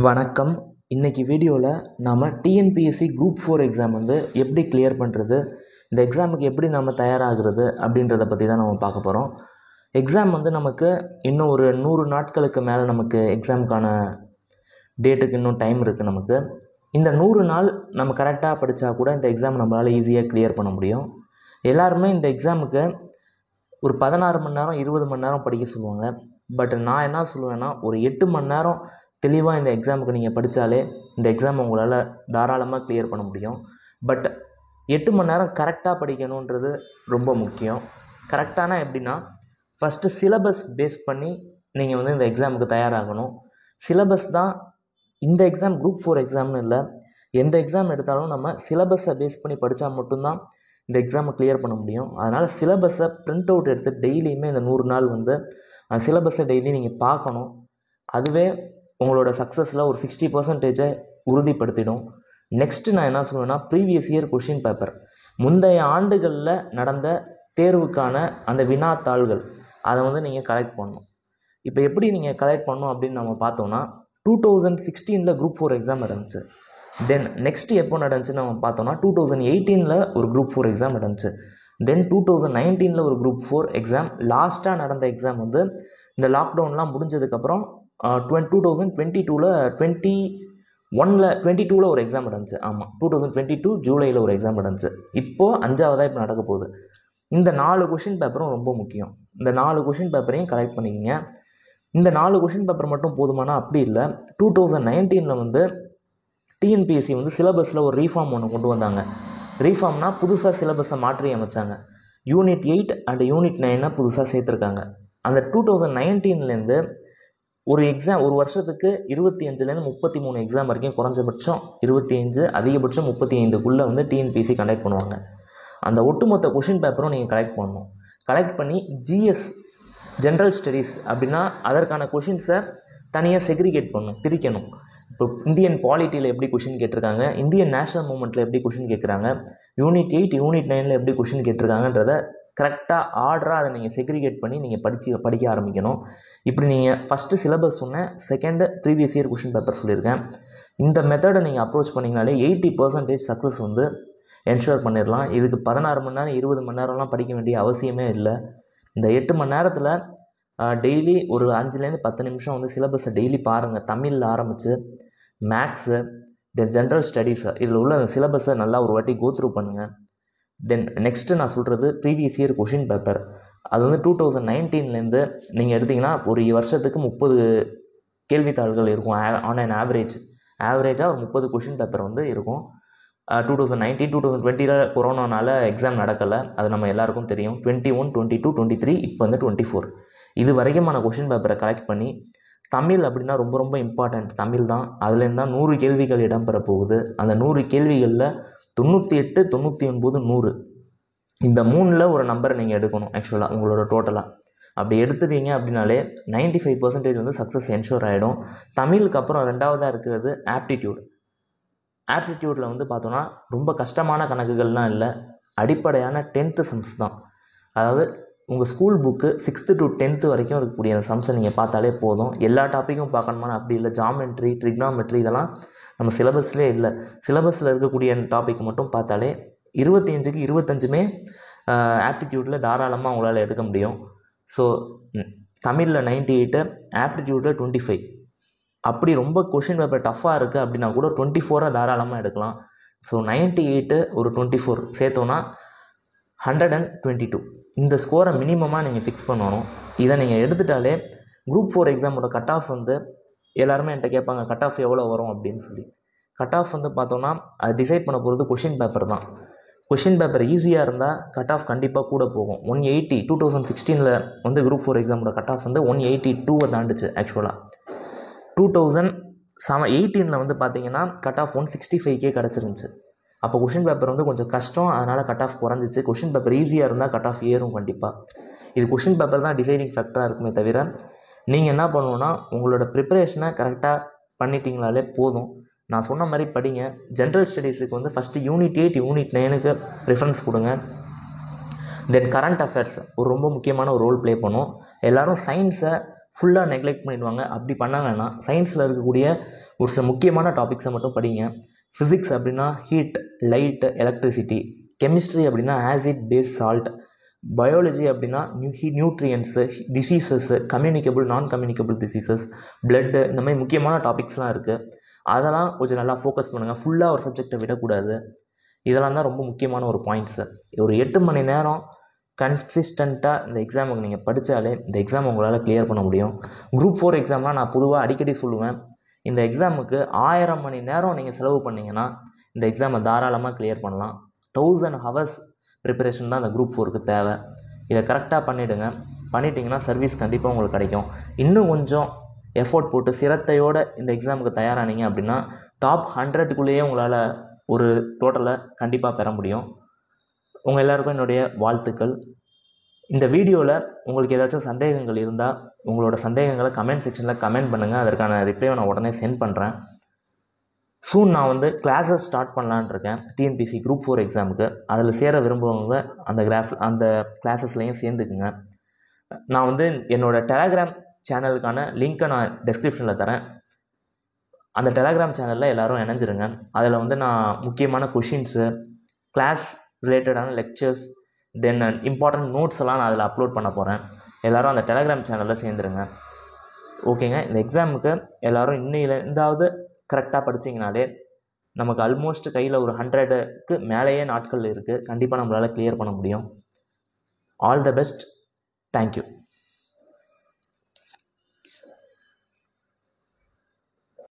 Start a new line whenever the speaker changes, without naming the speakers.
வணக்கம். இன்னைக்கு வீடியோவில் நாம் டிஎன்பிஎஸ்சி குரூப் 4 எக்ஸாம் எப்படி கிளியர் பண்ணுறது, இந்த எக்ஸாமுக்கு எப்படி நம்ம தயாராகிறது அப்படின்றத பற்றி தான் நம்ம பார்க்க போகிறோம். எக்ஸாம் நமக்கு இன்னும் ஒரு 100 நாட்களுக்கு மேலே நமக்கு எக்ஸாமுக்கான டேட்டுக்கு இன்னும் டைம் இருக்குது. நமக்கு இந்த 100 நாள் நம்ம கரெக்டாக படித்தா கூட இந்த எக்ஸாம் நம்மளால் ஈஸியாக கிளியர் பண்ண முடியும். எல்லாருமே இந்த எக்ஸாமுக்கு ஒரு 16 மணி நேரம் 20 மணி நேரம் படிக்க சொல்லுவாங்க. பட் நான் என்ன சொல்லுவேன்னா, ஒரு 8 மணி நேரம் தெளிவாக இந்த எக்ஸாமுக்கு நீங்கள் படித்தாலே இந்த எக்ஸாம் உங்களால் தாராளமாக கிளியர் பண்ண முடியும். பட் 8 மணி நேரம் கரெக்டாக படிக்கணுன்றது ரொம்ப முக்கியம். கரெக்டானா எப்படின்னா, ஃபஸ்ட்டு சிலபஸ் பேஸ் பண்ணி நீங்கள் இந்த எக்ஸாமுக்கு தயாராகணும். சிலபஸ் தான் இந்த எக்ஸாம் குரூப் 4 எக்ஸாம்னு இல்லை, எந்த எக்ஸாம் எடுத்தாலும் நம்ம சிலபஸை பேஸ் பண்ணி படித்தா மட்டும்தான் இந்த எக்ஸாமை கிளியர் பண்ண முடியும். அதனால் சிலபஸை பிரிண்ட் அவுட் எடுத்து டெய்லியுமே இந்த 100 நாள் அந்த சிலபஸை டெய்லி நீங்கள் பார்க்கணும். அதுவே உங்களோட சக்ஸஸில் ஒரு 60% உறுதிப்படுத்திடும். நெக்ஸ்ட்டு நான் என்ன சொல்லுவேன்னா, ப்ரீவியஸ் இயர் கொஷின் பேப்பர், முந்தைய ஆண்டுகளில் நடந்த தேர்வுக்கான அந்த வினாத்தாள்கள் அதை நீங்கள் கலெக்ட் பண்ணணும். இப்போ எப்படி நீங்கள் கலெக்ட் பண்ணணும் அப்படின்னு நம்ம பார்த்தோன்னா, 2016 குரூப் 4 எக்ஸாம் நடந்துச்சு. தென் நெக்ஸ்ட் எப்போ நடந்துச்சுன்னு நம்ம பார்த்தோன்னா, 2018 ஒரு குரூப் 4 எக்ஸாம் நடந்துச்சு. தென் 2019 ஒரு குரூப் 4 எக்ஸாம். லாஸ்ட்டாக நடந்த எக்ஸாம் இந்த லாக்டவுன்லாம் முடிஞ்சதுக்கப்புறம் 2022 ஒரு எக்ஸாம் நடந்துச்சு. ஆமாம், 2022 ஜூலையில் ஒரு எக்ஸாம் நடந்துச்சு. இப்போது 5ஆவதாக இப்போ நடக்க போகுது. இந்த 4 கொஷின் பேப்பரும் ரொம்ப முக்கியம். இந்த 4 கொஷின் பேப்பரையும் கலெக்ட் பண்ணிக்கிங்க. இந்த 4 கொஷின் பேப்பர் மட்டும் போதுமானா அப்படி இல்லை. 2019 டிஎன்பிஎஸ்சி சிலபஸில் ஒரு ரீஃபார்ம் ஒன்று கொண்டு வந்தாங்க. ரீஃபார்ம்னால் புதுசாக சிலபஸை மாற்றி அமைச்சாங்க. யூனிட் 8 அண்ட் யூனிட் 9 புதுசாக சேர்த்துருக்காங்க. அந்த 2019 ஒரு எக்ஸாம், ஒரு வருஷத்துக்கு 25 33 எக்ஸாம் வரைக்கும், குறைஞ்சபட்சம் 25, அதிகபட்சம் 35க்குள்ளே டிஎன்பிஎஸ்சி கண்டக்ட் பண்ணுவாங்க. அந்த ஒட்டுமொத்த கொஷின் பேப்பரும் நீங்கள் கலெக்ட் பண்ணணும். கலெக்ட் பண்ணி ஜிஎஸ் ஜென்ரல் ஸ்டடீஸ் அப்படின்னா அதற்கான கொஷின்ஸை தனியாக செக்ரிகேட் பண்ணணும், பிரிக்கணும். இப்போ இந்தியன் பாலிட்டியில் எப்படி கொஷின் கேட்டிருக்காங்க, இந்தியன் நேஷனல் மூமெண்ட்டில் எப்படி கொஷின் கேட்குறாங்க, யூனிட் 8 யூனிட் 9 எப்படி கொஷின் கேட்டிருக்காங்கன்றதை கரெக்டாக ஆர்டராக அதை நீங்கள் செக்ரிகேட் பண்ணி நீங்கள் படிக்க ஆரம்பிக்கணும். இப்படி நீங்கள் ஃபஸ்ட்டு சிலபஸ் சொன்னேன், second previous year question paper சொல்லியிருக்கேன். இந்த மெத்தடை நீங்கள் அப்ரோச் பண்ணிங்கனாலே 80% சக்ஸஸ் என்ஷூர் பண்ணிடலாம். இதுக்கு 16 மணி நேரம் 20 மணி நேரம்லாம் படிக்க வேண்டிய அவசியமே இல்லை. இந்த 8 மணி நேரத்தில் டெய்லி ஒரு 5லேருந்து 10 நிமிஷம் சிலபஸை டெய்லி பாருங்கள். தமிழில் ஆரம்பித்து மேக்ஸு, தென் ஜென்ரல் ஸ்டடீஸு, இதில் உள்ள சிலபஸை நல்லா ஒரு வாட்டி கோத்ரூ பண்ணுங்கள். தென் நெக்ஸ்ட்டு நான் சொல்கிறது ப்ரீவியஸ் இயர் கொஷின் பேப்பர். அது 2019 நீங்கள் எடுத்திங்கன்னா ஒரு வருஷத்துக்கு 30 கேள்வித்தாள்கள் இருக்கும். ஆன் அன் ஆவரேஜாக ஒரு 30 கொஷின் பேப்பர் இருக்கும். 2019 2020 கொரோனானால எக்ஸாம் நடக்கலை, அது நம்ம எல்லாருக்கும் தெரியும். 21 22 23 இப்போ 24 இது வரைக்குமான கொஷின் பேப்பரை கலெக்ட் பண்ணி, தமிழ் அப்படின்னா ரொம்ப ரொம்ப இம்பார்ட்டண்ட். தமிழ் தான், அதுலேருந்து தான் 100 கேள்விகள் இடம்பெற போகுது. அந்த 100 கேள்விகளில் 98 99 100 இந்த 3ல் ஒரு நம்பரை நீங்கள் எடுக்கணும். ஆக்சுவலாக உங்களோட டோட்டலாக அப்படி எடுத்துட்டீங்க அப்படின்னாலே 95% சக்ஸஸ் என்ஷூர் ஆகிடும். தமிழுக்கு அப்புறம் 2ஆவதாக இருக்கிறது ஆப்டிடியூட். ஆப்டிடியூடில் பார்த்தோன்னா ரொம்ப கஷ்டமான கணக்குகள்லாம் இல்லை, அடிப்படையான 10th சம்ஸ் தான். அதாவது உங்கள் school book 6th to 10th வரைக்கும் இருக்கக்கூடிய அந்த சம்ஸை நீங்கள் பார்த்தாலே போதும். எல்லா டாப்பிக்கும் பார்க்கணுமான்னு அப்படி இல்லை. ஜாமெட்ரி, ட்ரிக்னாமெட்ரி இதெல்லாம் நம்ம சிலபஸ்லேயே இல்லை. சிலபஸில் இருக்கக்கூடிய டாபிக் மட்டும் பார்த்தாலே 25க்கு 25மே ஆப்டிடியூடில் தாராளமாக உங்களால் எடுக்க முடியும். ஸோ தமிழில் 98, ஆப்டிடியூடில் 25. அப்படி ரொம்ப கொஷின் பேப்பர் டஃப்பாக இருக்குது அப்படின்னா கூட 24 தாராளமாக எடுக்கலாம். ஸோ 98 ஒரு 24 சேர்த்தோன்னா 122. இந்த ஸ்கோரை மினிமமாக நீங்கள் ஃபிக்ஸ் பண்ணணும். இதை நீங்கள் எடுத்துட்டாலே குரூப் 4 எக்ஸாமோட கட் ஆஃப் எல்லாருமே என்கிட்ட கேட்பாங்க, கட் ஆஃப் எவ்வளோ வரும் அப்படின்னு சொல்லி. கட் ஆஃப் பார்த்தோன்னா அது டிசைட் பண்ண போகிறது கொஷின் பேப்பர் தான். கொஷின் பேப்பர் ஈஸியாக இருந்தால் கட் ஆஃப் கண்டிப்பாக கூட போகும். 180 2016 குரூப் 4 எக்ஸாமோட கட் ஆஃப் 182 தாண்டுச்சு. ஆக்சுவலாக 2018 பார்த்தீங்கன்னா கட் ஆஃப் 165 கிடச்சிருந்துச்சு. அப்போ கொஷின் பேப்பர் கொஞ்சம் கஷ்டம், அதனால் கட் ஆஃப் குறைஞ்சிச்சு. கொஷின் பேப்பர் ஈஸியாக இருந்தால் கட் ஆஃப் ஏறும் கண்டிப்பாக. இது கொஷின் பேப்பர் தான் டிசைடிங் ஃபேக்டராக இருக்குமே தவிர, நீங்கள் என்ன பண்ணணுன்னா உங்களோட ப்ரிப்பரேஷனை கரெக்டாக பண்ணிட்டீங்களாலே போதும். நான் சொன்ன மாதிரி படிங்க. ஜென்ரல் ஸ்டடீஸுக்கு ஃபஸ்ட்டு யூனிட் 8 யூனிட் 9க்கு ப்ரிஃபரன்ஸ் கொடுங்க. தென் கரண்ட் அஃபேர்ஸ் ஒரு ரொம்ப முக்கியமான ஒரு ரோல் ப்ளே பண்ணும். எல்லோரும் சயின்ஸை ஃபுல்லாக நெக்லெக்ட் பண்ணிடுவாங்க. அப்படி பண்ணாங்கன்னா சயின்ஸில் இருக்கக்கூடிய ஒரு சில முக்கியமான டாபிக்ஸை மட்டும் படிங்க. ஃபிசிக்ஸ் அப்படின்னா ஹீட், லைட், எலக்ட்ரிசிட்டி. கெமிஸ்ட்ரி அப்படின்னா ஆசிட், பேஸ், சால்ட். பயாலஜி அப்படின்னா nutrients, diseases, communicable, non communicable diseases, blood, இந்த மாதிரி முக்கியமான டாபிக்ஸ்லாம் இருக்குது. அதெல்லாம் கொஞ்சம் நல்லா ஃபோக்கஸ் பண்ணுங்கள். ஃபுல்லாக ஒரு சப்ஜெக்டை விடக்கூடாது. இதெல்லாம் தான் ரொம்ப முக்கியமான ஒரு பாயிண்ட்ஸு. ஒரு 8 மணி நேரம் கன்சிஸ்டண்ட்டாக இந்த எக்ஸாமுக்கு நீங்கள் படித்தாலே இந்த எக்ஸாம் உங்களால் கிளியர் பண்ண முடியும். குரூப் 4 எக்ஸாம்லாம் நான் பொதுவாக அடிக்கடி சொல்லுவேன், இந்த எக்ஸாமுக்கு 1000 மணி நேரம் நீங்கள் செலவு பண்ணிங்கன்னா இந்த எக்ஸாமை தாராளமாக கிளியர் பண்ணலாம். 1000 ஹவர்ஸ் ப்ரிப்பரேஷன் தான் இந்த குரூப் 4க்கு தேவை. இதை கரெக்டாக பண்ணிட்டீங்கன்னா சர்வீஸ் கண்டிப்பாக உங்களுக்கு கிடைக்கும். இன்னும் கொஞ்சம் எஃபோர்ட் போட்டு சிரத்தையோடு இந்த எக்ஸாமுக்கு தயாரானீங்க அப்படின்னா டாப் 100க்குள்ளேயே உங்களால் ஒரு டோட்டலை கண்டிப்பாக பெற முடியும். உங்கள் எல்லாருக்கும் என்னுடைய வாழ்த்துக்கள். இந்த வீடியோவில் உங்களுக்கு ஏதாச்சும் சந்தேகங்கள் இருந்தால் உங்களோட சந்தேகங்களை கமெண்ட் செக்ஷனில் கமெண்ட் பண்ணுங்கள். அதற்கான ரிப்ளையை நான் உடனே சென்ட் பண்ணுறேன். சூன் நான் வந்து கிளாஸஸ் ஸ்டார்ட் பண்ணலான்னு இருக்கேன் டிஎன்பிசி குரூப் 4 எக்ஸாமுக்கு. அதில் சேர விரும்புகிறவங்க அந்த கிளாஸஸ்லேயும் சேர்ந்துக்குங்க. நான் வந்து என்னோடய டெலகிராம் சேனலுக்கான லிங்க்கை நான் டெஸ்கிரிப்ஷனில் தரேன். அந்த டெலகிராம் சேனலில் எல்லோரும் இணைஞ்சிருங்க. அதில் வந்து நான் முக்கியமான கொஷின்ஸு, கிளாஸ் ரிலேட்டடான லெக்சர்ஸ், தென் இம்பார்ட்டன்ட் நோட்ஸ் எல்லாம் நான் அதில் அப்லோட் பண்ண போகிறேன். எல்லோரும் அந்த டெலகிராம் சேனலில் சேர்ந்துருங்க. ஓகேங்க. இந்த எக்ஸாமுக்கு எல்லோரும் இன்னையிலேருந்தாவது கரெக்டாக படிச்சிங்கனாலே நமக்கு ஆல்மோஸ்ட் கையில் ஒரு 100க்கு மேலேயே நாட்கள் இருக்குது. கண்டிப்பாக நம்மளால் கிளியர் பண்ண முடியும். All the best. தேங்க்யூ.